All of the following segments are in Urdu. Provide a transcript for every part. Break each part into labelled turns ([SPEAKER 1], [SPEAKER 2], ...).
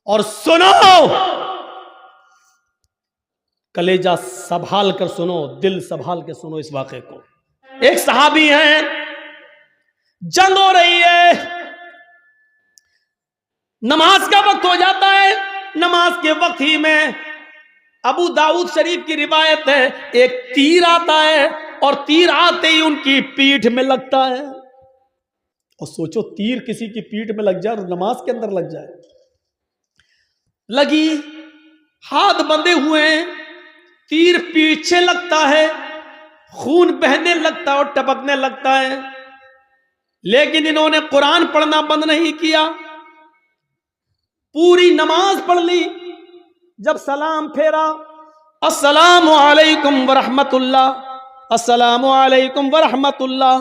[SPEAKER 1] اور سنو، کلیجہ سنبھال کر سنو، دل سنبھال کے سنو اس واقعے کو۔ ایک صحابی ہیں، جنگ ہو رہی ہے، نماز کا وقت ہو جاتا ہے، نماز کے وقت ہی میں ابو داؤد شریف کی روایت ہے، ایک تیر آتا ہے اور تیر آتے ہی ان کی پیٹھ میں لگتا ہے۔ اور سوچو، تیر کسی کی پیٹھ میں لگ جائے اور نماز کے اندر لگ جائے۔ لگی، ہاتھ بندھے ہوئے ہیں، تیر پیچھے لگتا ہے، خون بہنے لگتا ہے اور ٹپکنے لگتا ہے، لیکن انہوں نے قرآن پڑھنا بند نہیں کیا، پوری نماز پڑھ لی۔ جب سلام پھیرا، السلام علیکم ورحمت اللہ، السلام علیکم ورحمت اللہ،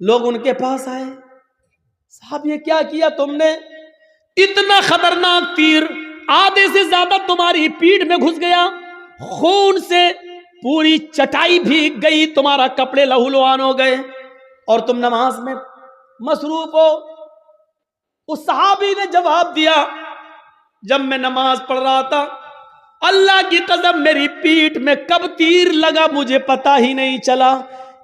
[SPEAKER 1] لوگ ان کے پاس آئے، صاحب یہ کیا کیا تم نے؟ اتنا خطرناک تیر آدھے سے زیادہ تمہاری پیٹھ میں گھس گیا، خون سے پوری چٹائی بھیگ گئی، تمہارا کپڑے لہو لہان ہو گئے اور تم نماز میں مصروف ہو۔ اس صحابی نے جواب دیا، جب میں نماز پڑھ رہا تھا، اللہ کی قسم میری پیٹھ میں کب تیر لگا مجھے پتا ہی نہیں چلا،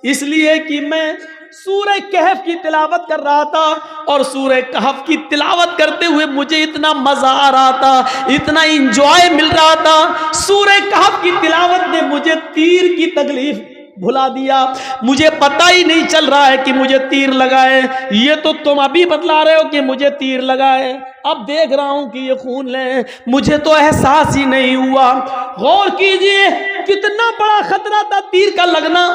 [SPEAKER 1] اس لیے کہ میں سورہ کہف کی تلاوت کر رہا تھا، اور سورہ کہف کی تلاوت کرتے ہوئے مجھے اتنا مزہ آ رہا تھا، اتنا انجوائے مل رہا تھا، سورہ کہف کی تلاوت نے مجھے تیر کی تکلیف بھلا دیا، مجھے پتہ ہی نہیں چل رہا ہے کہ مجھے تیر لگا ہے۔ یہ تو تم ابھی بتلا رہے ہو کہ مجھے تیر لگا ہے، اب دیکھ رہا ہوں کہ یہ خون لے، مجھے تو احساس ہی نہیں ہوا۔ غور کیجئے کتنا بڑا خطرہ تھا تیر کا لگنا،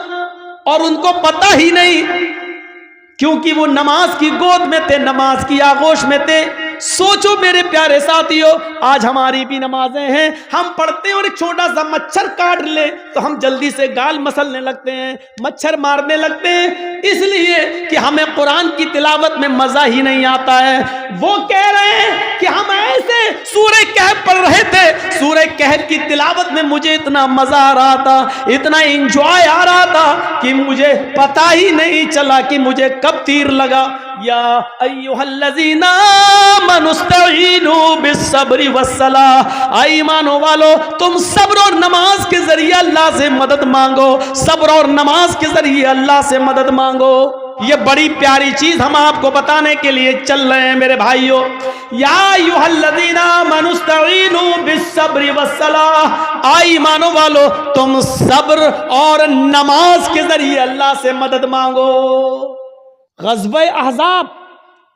[SPEAKER 1] اور ان کو پتہ ہی نہیں، کیونکہ وہ نماز کی گود میں تھے، نماز کی آغوش میں تھے۔ سوچو میرے پیارے ساتھیو، آج ہماری بھی نمازیں ہیں، ہم پڑھتے ہیں اور ایک چھوٹا سا مچھر کاٹ لے تو ہم جلدی سے گال مسلنے لگتے ہیں، مچھر مارنے لگتے ہیں، اس لیے کہ ہمیں قرآن کی تلاوت میں مزہ ہی نہیں آتا ہے۔ وہ کہہ رہے ہیں کہ ہم ایسے سورہ کہف پڑھ رہے تھے، سورہ کہف کی تلاوت میں مجھے اتنا مزہ آ رہا تھا، اتنا انجوائے آ رہا تھا کہ مجھے پتہ ہی نہیں چلا کہ مجھے کب تیر لگا۔ یا ایھا الذین آمنوا استعینوا بالصبر والصلاۃ، ایمانو والو تم صبر اور نماز کے ذریعے اللہ سے مدد مانگو، صبر اور نماز کے ذریعے اللہ سے مدد مانگو۔ یہ بڑی پیاری چیز ہم آپ کو بتانے کے لیے چل رہے ہیں میرے بھائیو۔ یا ایھا الذین آمنوا استعینوا بالصبر والصلاۃ، ایمانو والو تم صبر اور نماز کے ذریعے اللہ سے مدد مانگو۔ غزوہ احزاب،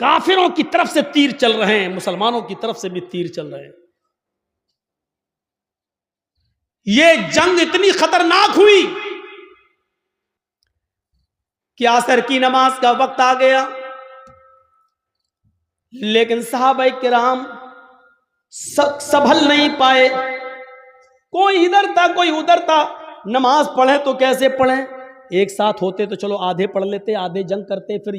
[SPEAKER 1] کافروں کی طرف سے تیر چل رہے ہیں، مسلمانوں کی طرف سے بھی تیر چل رہے ہیں۔ یہ جنگ اتنی خطرناک ہوئی کہ عصر کی نماز کا وقت آ گیا، لیکن صحابہ کرام سنبھل نہیں پائے، کوئی ادھر تھا کوئی ادھر تھا، نماز پڑھیں تو کیسے پڑھیں؟ ایک ساتھ ہوتے تو چلو آدھے پڑھ لیتے، آدھے جنگ کرتے، پھر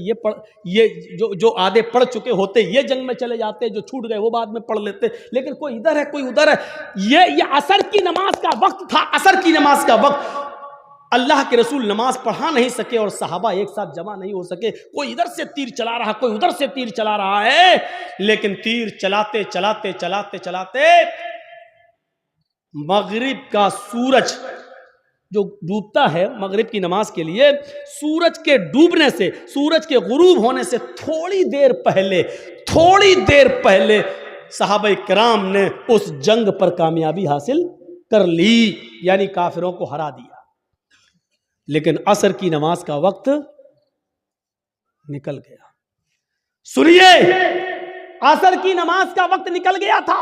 [SPEAKER 1] یہ جو آدھے پڑھ چکے ہوتے یہ جنگ میں چلے جاتے، جو چھوٹ گئے وہ بعد میں پڑھ لیتے، لیکن کوئی ادھر ہے کوئی ادھر ہے۔ یہ عصر کی نماز کا وقت تھا، عصر کی نماز کا وقت، اللہ کے رسول نماز پڑھا نہیں سکے اور صحابہ ایک ساتھ جمع نہیں ہو سکے، کوئی ادھر سے تیر چلا رہا کوئی ادھر سے تیر چلا رہا ہے، لیکن تیر چلاتے چلاتے چلاتے چلاتے مغرب کا سورج جو ڈوبتا ہے مغرب کی نماز کے لیے، سورج کے ڈوبنے سے، سورج کے غروب ہونے سے تھوڑی دیر پہلے صحابہ کرام نے اس جنگ پر کامیابی حاصل کر لی، یعنی کافروں کو ہرا دیا۔ لیکن عصر کی نماز کا وقت نکل گیا۔ سنیے، عصر کی نماز کا وقت نکل گیا تھا،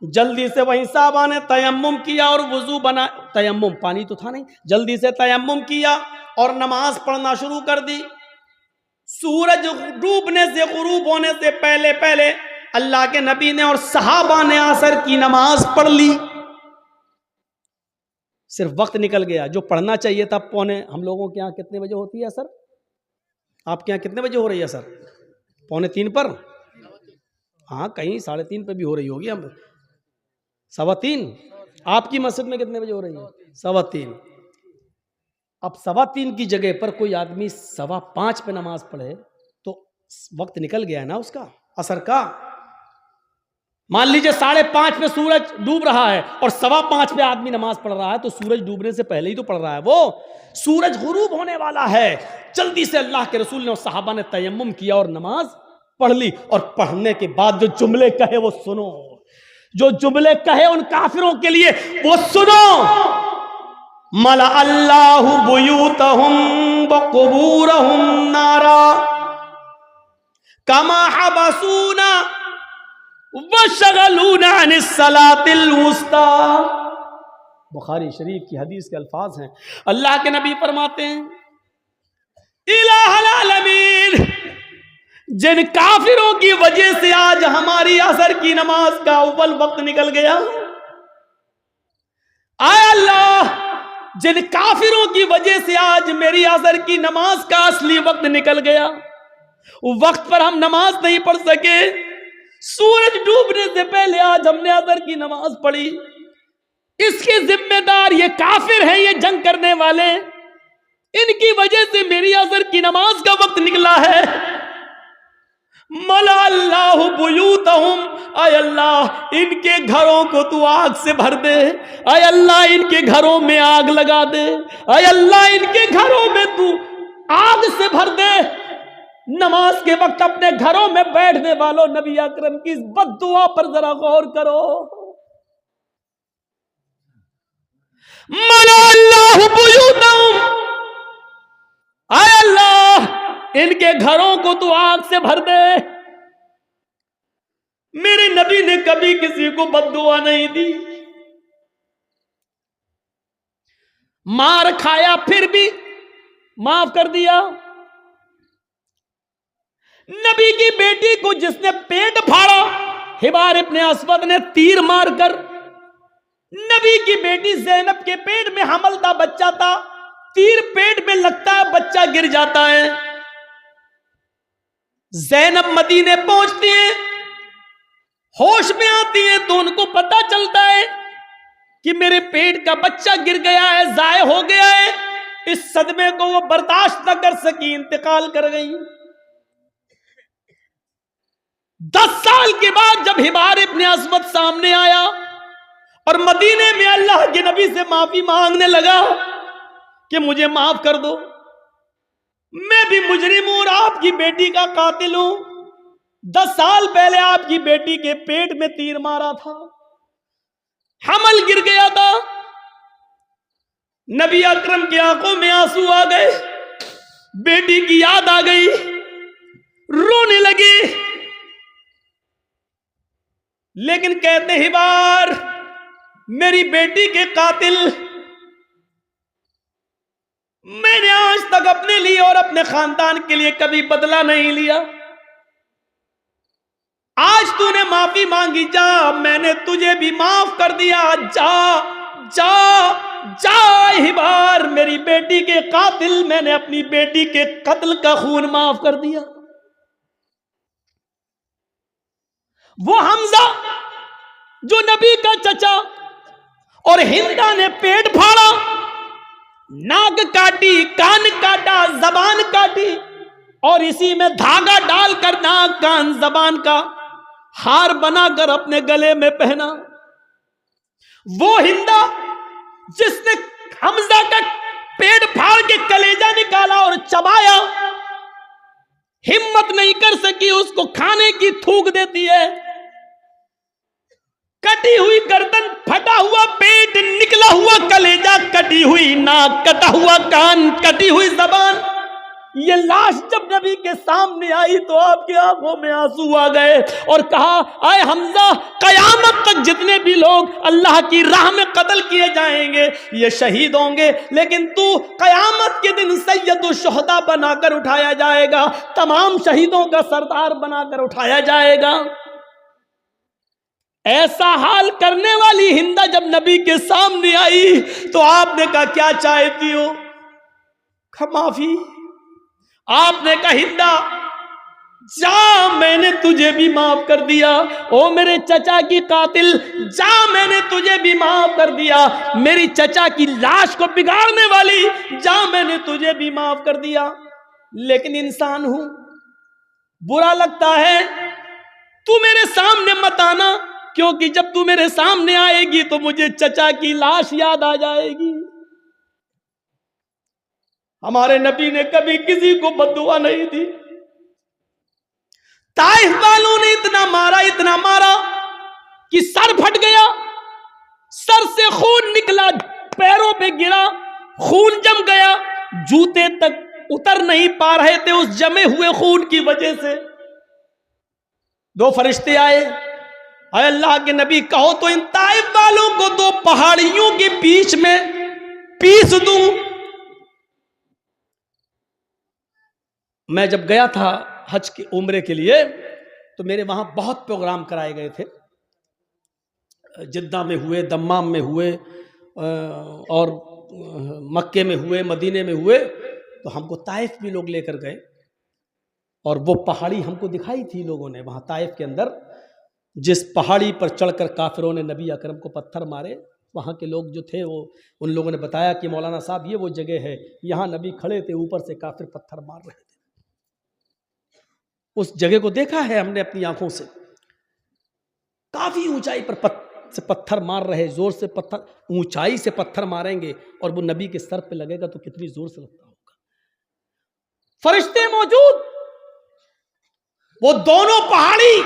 [SPEAKER 1] جلدی سے وہیں صحابہ نے تیمم کیا اور وضو بنا، تیمم پانی تو تھا نہیں، جلدی سے تیمم کیا اور نماز پڑھنا شروع کر دی۔ سورج ڈوبنے سے غروب ہونے سے پہلے پہلے اللہ کے نبی نے اور صحابہ نے عصر کی نماز پڑھ لی۔ صرف وقت نکل گیا، جو پڑھنا چاہیے تھا پونے، ہم لوگوں کے یہاں کتنے بجے ہوتی ہے عصر؟ آپ کے یہاں کتنے بجے ہو رہی ہے عصر؟ 2:45 پر؟ ہاں کہیں 3:30 پہ بھی ہو رہی ہوگی، ہم 3:15۔ آپ کی مسجد میں کتنے بجے ہو رہی ہے؟ 3:15۔ اب 3:15 کی جگہ پر کوئی آدمی 5:15 پہ نماز پڑھے تو وقت نکل گیا ہے نا اس کا، عصر کا۔ مان لیجئے 5:30 پہ سورج ڈوب رہا ہے اور 5:15 پہ آدمی نماز پڑھ رہا ہے، تو سورج ڈوبنے سے پہلے ہی تو پڑھ رہا ہے، وہ سورج غروب ہونے والا ہے، جلدی سے اللہ کے رسول نے اور صحابہ نے تیمم کیا اور نماز پڑھ لی، اور پڑھنے کے بعد جو جملے کہے وہ سنو، جو جملے کہے ان کافروں کے لیے وہ سنو. ملأ اللہ بیوتہم وقبورہم نارا کما حبسونا وشغلونا عن الصلاة الوسطی. بخاری شریف کی حدیث کے الفاظ ہیں. اللہ کے نبی فرماتے ہیں الہ العالمین، جن کافروں کی وجہ سے آج ہماری عصر کی نماز کا اول وقت نکل گیا، اے اللہ جن کافروں کی وجہ سے آج میری عصر کی نماز کا اصلی وقت نکل گیا، وقت پر ہم نماز نہیں پڑھ سکے، سورج ڈوبنے سے پہلے آج ہم نے عصر کی نماز پڑھی، اس کے ذمہ دار یہ کافر ہیں، یہ جنگ کرنے والے، ان کی وجہ سے میری عصر کی نماز کا وقت نکلا ہے. ملأ اللہ بیوتہم، اے اللہ ان کے گھروں کو تو آگ سے بھر دے، اے اللہ ان کے گھروں میں آگ لگا دے، اے اللہ ان کے گھروں میں تو آگ سے بھر دے. نماز کے وقت اپنے گھروں میں بیٹھنے والوں، نبی اکرم کی اس بد دعا پر ذرا غور کرو. ملأ اللہ بیوتہم، اے اللہ ان کے گھروں کو تو آگ سے بھر دے. میرے نبی نے کبھی کسی کو بد دعا نہیں دی، مار کھایا پھر بھی معاف کر دیا. نبی کی بیٹی کو جس نے پیٹ پھاڑا، حبار ابن اسود نے تیر مار کر، نبی کی بیٹی زینب کے پیٹ میں حمل تھا، بچہ تھا، تیر پیٹ میں لگتا ہے، بچہ گر جاتا ہے. زینب مدینے پہنچتی ہیں، ہوش میں آتی ہیں تو ان کو پتا چلتا ہے کہ میرے پیٹ کا بچہ گر گیا ہے، ضائع ہو گیا ہے. اس صدمے کو وہ برداشت نہ کر سکی، انتقال کر گئی. 10 سال کے بعد جب حبار ابن اسود سامنے آیا اور مدینے میں اللہ کے نبی سے معافی مانگنے لگا کہ مجھے معاف کر دو، میں بھی مجرم ہوں اور آپ کی بیٹی کا قاتل ہوں، 10 سال پہلے آپ کی بیٹی کے پیٹ میں تیر مارا تھا، حمل گر گیا تھا. نبی اکرم کی آنکھوں میں آنسو آ گئے، بیٹی کی یاد آ گئی، رونے لگی. لیکن کہتے حبار میری بیٹی کے قاتل، میں نے آج تک اپنے لیے اور اپنے خاندان کے لیے کبھی بدلہ نہیں لیا، آج تو نے معافی مانگی، جا میں نے تجھے بھی معاف کر دیا، جا جا جا حبار میری بیٹی کے قاتل، میں نے اپنی بیٹی کے قتل کا خون معاف کر دیا. وہ حمزہ جو نبی کا چچا اور ہندا نے پیٹ پھاڑا، ناک کاٹی، کان کاٹا، زبان کاٹی، اور اسی میں دھاگا ڈال کر ناک کان زبان کا ہار بنا کر اپنے گلے میں پہنا. وہ ہندا جس نے حمزہ کا پیٹ پھاڑ کے کلیجہ نکالا اور چبایا، ہمت نہیں کر سکی اس کو کھانے کی، تھوک دیتی ہے. کٹی ہوئی گردن، پھٹا ہوا پیٹ، نکلا ہوا کلیجہ، کٹی ہوئی ناک، کٹا ہوا کان، کٹی ہوئی زبان. یہ لاش جب نبی کے سامنے آئی تو آپ کی آنکھوں میں آنسو آ گئے اور کہا اے حمزہ، قیامت تک جتنے بھی لوگ اللہ کی راہ میں قتل کیے جائیں گے یہ شہید ہوں گے، لیکن تو قیامت کے دن سید الشہداء بنا کر اٹھایا جائے گا، تمام شہیدوں کا سردار بنا کر اٹھایا جائے گا. ایسا حال کرنے والی ہندا جب نبی کے سامنے آئی تو آپ نے کہا کیا چاہتی ہو؟ معافی. آپ نے کہا ہندا جا میں نے تجھے بھی معاف کر دیا، او میرے چچا کی قاتل جا میں نے تجھے بھی معاف کر دیا، میری چچا کی لاش کو بگاڑنے والی جا میں نے تجھے بھی معاف کر دیا. لیکن انسان ہوں، برا لگتا ہے، تو میرے سامنے مت آنا، کیونکہ جب تو میرے سامنے آئے گی تو مجھے چچا کی لاش یاد آ جائے گی۔ ہمارے نبی نے کبھی کسی کو بد دعا نہیں دی۔ طائف والوں نے اتنا مارا کہ سر پھٹ گیا، سر سے خون نکلا، پیروں پہ گرا، خون جم گیا، جوتے تک اتر نہیں پا رہے تھے اس جمے ہوئے خون کی وجہ سے۔ دو فرشتے آئے، اے اللہ کے نبی کہو تو ان طائف والوں کو دو پہاڑیوں کے بیچ میں پیس دوں۔ میں جب گیا تھا حج کے عمرے کے لیے تو میرے وہاں بہت پروگرام کرائے گئے تھے، جدہ میں ہوئے، دمام میں ہوئے، اور مکے میں ہوئے، مدینے میں ہوئے، تو ہم کو طائف بھی لوگ لے کر گئے اور وہ پہاڑی ہم کو دکھائی تھی لوگوں نے وہاں طائف کے اندر، جس پہاڑی پر چڑھ کر کافروں نے نبی اکرم کو پتھر مارے۔ وہاں کے لوگ جو تھے وہ ان لوگوں نے بتایا کہ مولانا صاحب یہ وہ جگہ ہے، یہاں نبی کھڑے تھے، اوپر سے کافر پتھر مار رہے تھے۔ اس جگہ کو دیکھا ہے ہم نے اپنی آنکھوں سے، کافی اونچائی پر پتھر مار رہے، زور سے پتھر، اونچائی سے پتھر ماریں گے اور وہ نبی کے سر پہ لگے گا تو کتنی زور سے لگتا ہوگا۔ فرشتے موجود، وہ دونوں پہاڑی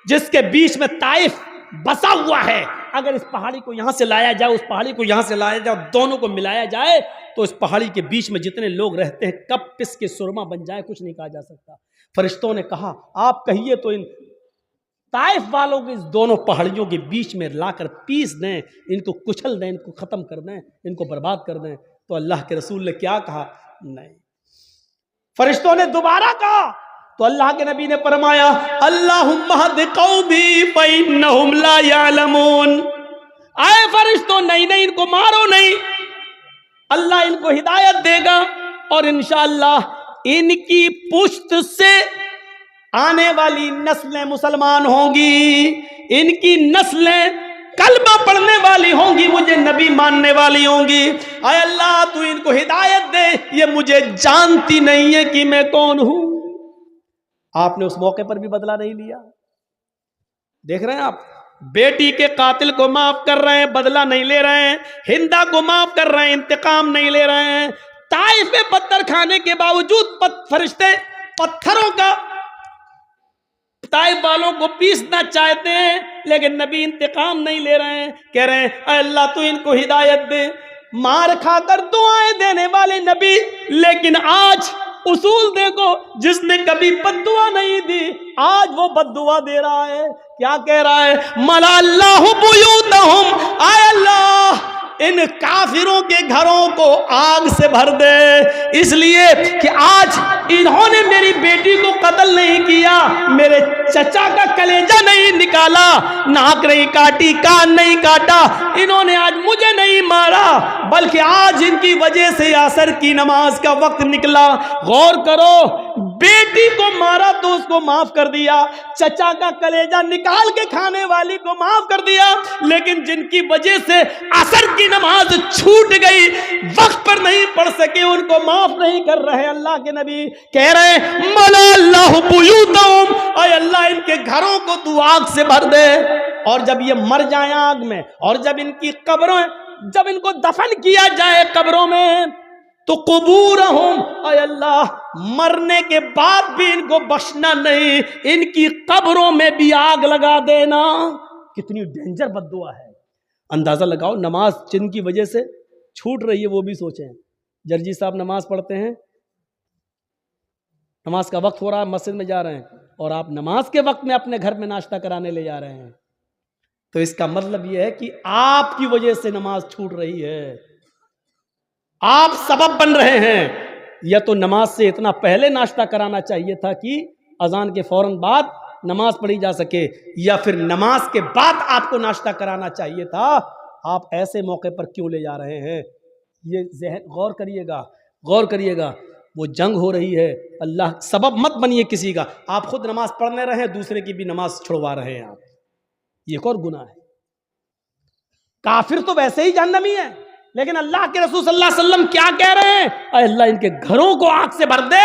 [SPEAKER 1] جس کے بیچ میں طائف بسا ہوا ہے، اگر اس پہاڑی کو یہاں سے لایا جائے، اس پہاڑی کو یہاں سے لایا جائے، دونوں کو ملایا جائے تو اس پہاڑی کے بیچ میں جتنے لوگ رہتے ہیں کب پس کے سرما بن جائے کچھ نہیں کہا جا سکتا۔ فرشتوں نے کہا آپ کہیے تو ان طائف والوں کو اس دونوں پہاڑیوں کے بیچ میں لا کر پیس دیں، ان کو کچل دیں، ان کو ختم کر دیں، ان کو برباد کر دیں۔ تو اللہ کے رسول نے کیا کہا؟ نہیں۔ فرشتوں نے دوبارہ کہا تو اللہ کے نبی نے فرمایا اللہم اہد قومی فإنہم لا یعلمون۔ اے فرشتوں نہیں ان کو مارو نہیں، اللہ ان کو ہدایت دے گا اور انشاءاللہ ان کی پشت سے آنے والی نسلیں مسلمان ہوں گی، ان کی نسلیں کلمہ پڑھنے والی ہوں گی، مجھے نبی ماننے والی ہوں گی۔ اے اللہ تو ان کو ہدایت دے، یہ مجھے جانتی نہیں ہے کہ میں کون ہوں۔ آپ نے اس موقع پر بھی بدلہ نہیں لیا۔ دیکھ رہے ہیں آپ، بیٹی کے قاتل کو معاف کر رہے ہیں، بدلہ نہیں لے رہے ہیں، ہندا کو معاف کر رہے ہیں، انتقام نہیں لے رہے ہیں۔ طائف میں پتھر کھانے کے باوجود فرشتے پتھروں کا طائف والوں کو پیسنا چاہتے ہیں، لیکن نبی انتقام نہیں لے رہے ہیں، کہہ رہے ہیں اے اللہ تو ان کو ہدایت دے۔ مار کھا کر دعائیں دینے والے نبی، لیکن آج اصول دیکھو، جس نے کبھی بد دعا نہیں دی آج وہ بد دعا دے رہا ہے۔ کیا کہہ رہا ہے؟ ملا اللہ بیوتہم، اے اللہ ان کافروں کے گھروں کو آگ سے بھر دے، اس لیے کہ آج انہوں نے میری بیٹی کو قتل نہیں کیا، میرے چچا کا کلیجہ نہیں نکالا، ناک نہیں کاٹی، کان نہیں کاٹا، انہوں نے آج مجھے نہیں مارا، بلکہ آج ان کی وجہ سے عصر کی نماز کا وقت نکلا۔ غور کرو، بیٹی کو مارا تو اس کو معاف کر دیا، چچا کا کلیجہ نکال کے کھانے والی کو معاف کر دیا، لیکن جن کی وجہ سے عصر کی نماز چھوٹ گئی، وقت پر نہیں پڑھ سکے، ان کو معاف نہیں کر رہے۔ اللہ کے نبی کہہ رہے ملا اللہ بیوتہم، اے اللہ ان کے گھروں کو تو آگ سے بھر دے، اور جب یہ مر جائیں آگ میں، اور جب ان کی قبروں، جب ان کو دفن کیا جائے قبروں میں، تو قبورہم، اے اللہ مرنے کے بعد بھی ان کو بخشنا نہیں، ان کی قبروں میں بھی آگ لگا دینا۔ کتنی ڈینجر بد دعا ہے۔ اندازہ لگاؤ، نماز جن کی وجہ سے چھوٹ رہی ہے وہ بھی سوچیں۔ جرجی صاحب نماز پڑھتے ہیں، نماز کا وقت ہو رہا ہے، مسجد میں جا رہے ہیں، اور آپ نماز کے وقت میں اپنے گھر میں ناشتہ کرانے لے جا رہے ہیں، تو اس کا مطلب یہ ہے کہ آپ کی وجہ سے نماز چھوٹ رہی ہے، آپ سبب بن رہے ہیں۔ یا تو نماز سے اتنا پہلے ناشتہ کرانا چاہیے تھا کہ اذان کے فوراً بعد نماز پڑھی جا سکے، یا پھر نماز کے بعد آپ کو ناشتہ کرانا چاہیے تھا۔ آپ ایسے موقع پر کیوں لے جا رہے ہیں؟ یہ ذہن غور کریے گا، غور کریے گا۔ وہ جنگ ہو رہی ہے، اللہ سبب مت بنیے کسی کا، آپ خود نماز پڑھنے رہے، دوسرے کی بھی نماز چھڑوا رہے ہیں آپ، یہ ایک اور گناہ ہے۔ کافر تو ویسے ہی جہنمی ہے، لیکن اللہ کے رسول صلی اللہ علیہ وسلم کیا کہہ رہے ہیں؟ اے اللہ ان کے گھروں کو آگ سے بھر دے۔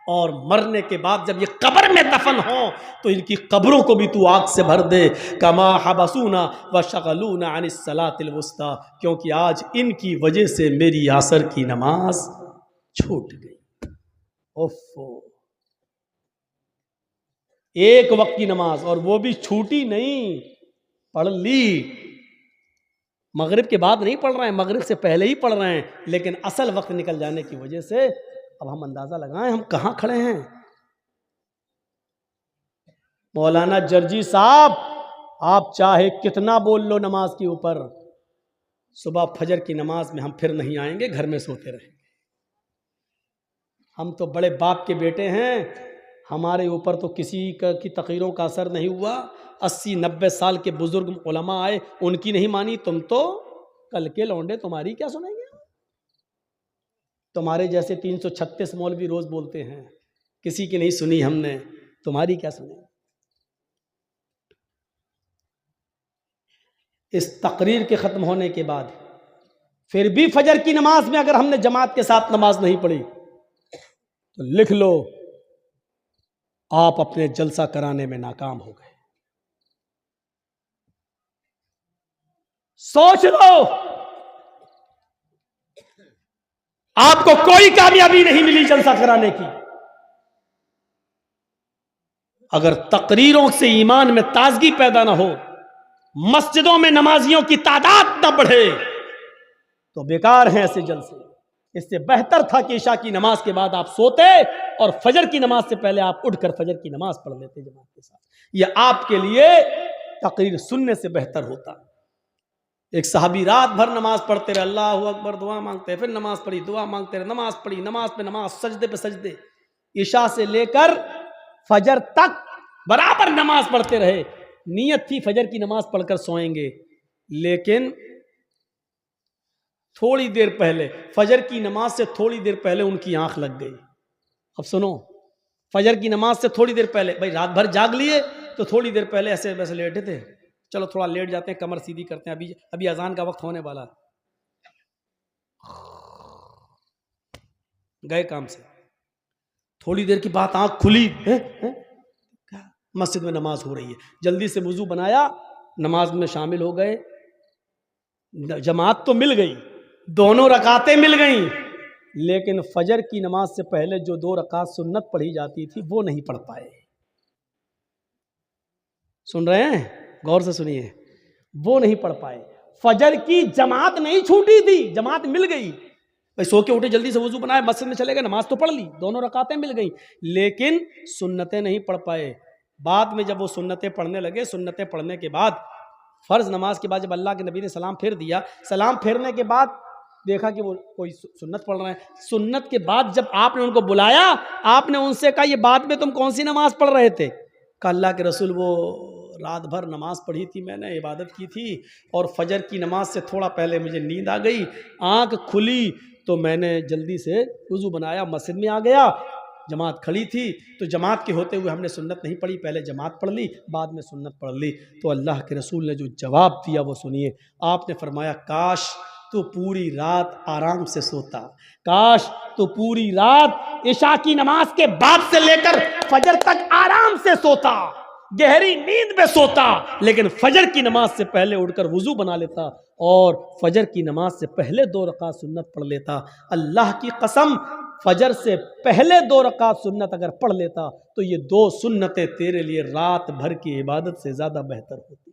[SPEAKER 1] اور مرنے کے بعد جب یہ قبر میں دفن ہوں تو ان کی قبروں کو بھی تو آگ سے بھر دے. کما حبسونا وشغلونا عن الصلاۃ الوسطی، کیونکہ آج ان کی وجہ سے میری عصر کی نماز چھوٹ گئی. اوفو، ایک وقت کی نماز، اور وہ بھی چھوٹی نہیں، پڑھ لی. مغرب کے بعد نہیں پڑھ رہے ہیں، مغرب سے پہلے ہی پڑھ رہے ہیں، لیکن اصل وقت نکل جانے کی وجہ سے اب ہم اندازہ لگائیں ہم کہاں کھڑے ہیں. مولانا جرجی صاحب، آپ چاہے کتنا بول لو نماز کے اوپر، صبح فجر کی نماز میں ہم پھر نہیں آئیں گے، گھر میں سوتے رہیں گے. ہم تو بڑے باپ کے بیٹے ہیں، ہمارے اوپر تو کسی کی تقریروں کا اثر نہیں ہوا. 80-90 سال کے بزرگ علماء آئے، ان کی نہیں مانی، تم تو کل کے لونڈے تمہاری کیا سنیں گے؟ تمہارے جیسے 336 مولوی روز بولتے ہیں، کسی کی نہیں سنی ہم نے، تمہاری کیا سنیں؟ اس تقریر کے ختم ہونے کے بعد پھر بھی فجر کی نماز میں اگر ہم نے جماعت کے ساتھ نماز نہیں پڑھی تو لکھ لو آپ اپنے جلسہ کرانے میں ناکام ہو گئے. سوچ لو، آپ کو کوئی کامیابی نہیں ملی جلسہ کرانے کی. اگر تقریروں سے ایمان میں تازگی پیدا نہ ہو، مسجدوں میں نمازیوں کی تعداد نہ بڑھے تو بیکار ہیں ایسے جلسے. اس سے بہتر تھا کہ عشاء کی نماز کے بعد آپ سوتے اور فجر کی نماز سے پہلے آپ اٹھ کر فجر کی نماز پڑھ لیتے جماعت کے ساتھ. یہ آپ کے لیے تقریر سننے سے بہتر ہوتا. ایک صحابی رات بھر نماز پڑھتے رہے، اللہ اکبر، دعا مانگتے، پھر نماز پڑھی، دعا مانگتے رہے، نماز پڑھی، نماز پہ نماز، سجدے پہ سجدے، عشاء سے لے کر فجر تک برابر نماز پڑھتے رہے. نیت تھی فجر کی نماز پڑھ کر سوئیں گے، لیکن تھوڑی دیر پہلے، فجر کی نماز سے تھوڑی دیر پہلے ان کی آنکھ لگ گئی. اب سنو، فجر کی نماز سے تھوڑی دیر پہلے، بھائی رات بھر جاگ لیے تو تھوڑی دیر پہلے ایسے ویسے لیٹے تھے، چلو تھوڑا لیٹ جاتے ہیں، کمر سیدھی کرتے ہیں، ابھی اذان کا وقت ہونے والا، گئے کام سے. تھوڑی دیر کی بات آنکھ کھلی، مسجد میں نماز ہو رہی ہے، جلدی سے وضو بنایا، نماز میں شامل ہو گئے. جماعت تو مل گئی، دونوں رکعتیں مل گئیں، لیکن فجر کی نماز سے پہلے جو 2 رکعت سنت پڑھی جاتی تھی وہ نہیں پڑھ پائے. سن رہے ہیں؟ غور سے سنیے، وہ نہیں پڑھ پائے. فجر کی جماعت نہیں چھوٹی تھی، جماعت مل گئی. بھائی سو کے اٹھے، جلدی سے وضو بنائے، مسجد میں چلے گئے، نماز تو پڑھ لی، دونوں رکعتیں مل گئیں، لیکن سنتیں نہیں پڑھ پائے. بعد میں جب وہ سنتیں پڑھنے لگے، سنتیں پڑھنے کے بعد فرض نماز کے بعد جب اللہ کے نبی نے سلام پھیر دیا، سلام پھیرنے کے بعد دیکھا کہ وہ کوئی سنت پڑھ رہے ہیں. سنت کے بعد جب آپ نے ان کو بلایا، آپ نے ان سے کہا یہ بعد میں تم کون سی نماز پڑھ رہے تھے؟ کہا اللہ کے رسول وہ رات بھر نماز پڑھی تھی میں نے، عبادت کی تھی، اور فجر کی نماز سے تھوڑا پہلے مجھے نیند آ گئی، آنکھ کھلی تو میں نے جلدی سے وضو بنایا، مسجد میں آ گیا، جماعت کھڑی تھی تو جماعت کے ہوتے ہوئے ہم نے سنت نہیں پڑھی، پہلے جماعت پڑھ لی، بعد میں سنت پڑھ لی. تو اللہ کے رسول نے جو جواب دیا وہ سنیے. آپ نے فرمایا کاش تو پوری رات آرام سے سوتا، کاش تو پوری رات عشاء کی نماز کے بعد سے لے کر فجر تک آرام سے سوتا، گہری نیند میں سوتا، لیکن فجر کی نماز سے پہلے اٹھ کر وضو بنا لیتا اور فجر کی نماز سے پہلے 2 رکعت سنت پڑھ لیتا. اللہ کی قسم، فجر سے پہلے 2 رکعت سنت اگر پڑھ لیتا تو یہ 2 سنتیں تیرے لیے رات بھر کی عبادت سے زیادہ بہتر ہوتی.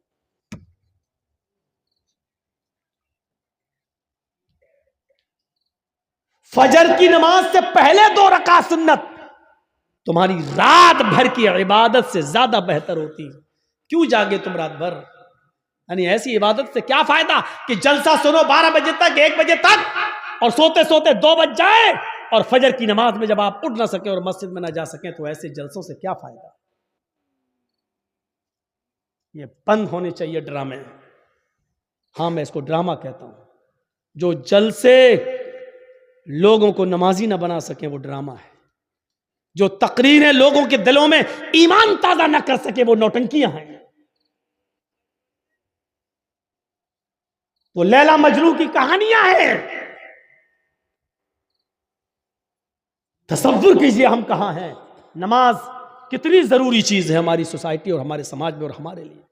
[SPEAKER 1] فجر کی نماز سے پہلے 2 رکعت سنت تمہاری رات بھر کی عبادت سے زیادہ بہتر ہوتی. کیوں جاگے تم رات بھر؟ یعنی ایسی عبادت سے کیا فائدہ کہ جلسہ سنو 12 بجے تک، 1 بجے تک، اور سوتے سوتے 2 بج جائے، اور فجر کی نماز میں جب آپ اٹھ نہ سکیں اور مسجد میں نہ جا سکیں تو ایسے جلسوں سے کیا فائدہ؟ یہ بند ہونے چاہیے ڈرامے. ہاں میں اس کو ڈرامہ کہتا ہوں. جو جلسے لوگوں کو نمازی نہ بنا سکیں وہ ڈرامہ ہے. جو تقریریں لوگوں کے دلوں میں ایمان تازہ نہ کر سکے وہ نوٹنکیاں ہیں. وہ لیلا مجنوں کی کہانیاں ہیں. تصور کیجئے ہم کہاں ہیں، نماز کتنی ضروری چیز ہے ہماری سوسائٹی اور ہمارے سماج میں اور ہمارے لیے۔